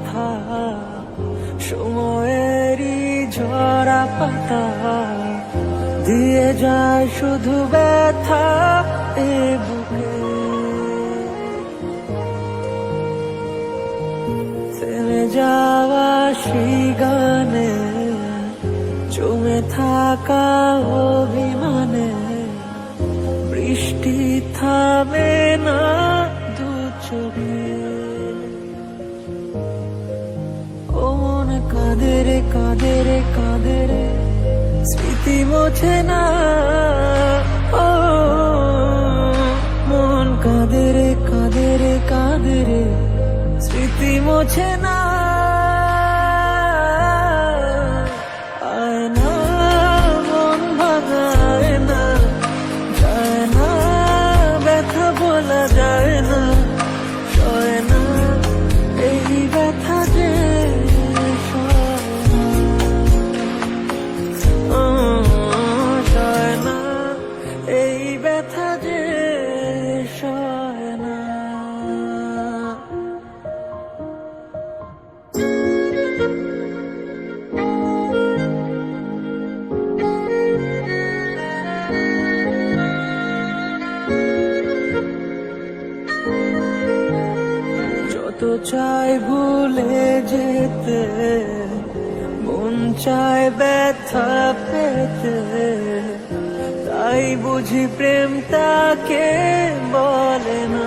কথা, সময়েরই ঝরা পাতা দিয়ে যায় শুধু ব্যথা এ বুকে। থেমে যাওয়া সেই গানে জমে থাকা অভিমানে বৃষ্টি থামে না দু চোখে। ও মন কাঁদে রে কাঁদে রে কাঁদে রে, স্মৃতি মোছে না। ও মন কাঁদে রে কাঁদে রে কাঁদে রে, স্মৃতি মোছে না। আয় না মন ভাঙায় না, যায় না ব্যথা বলা যায় না, সয় না এই ব্যথা যে সয় না, এই ব্যথা যে সয় না। যত চাই ভুলে যেতে, মন চায় ব্যথা পেতে, তাই বুঝি প্রেম তাকে বলে না।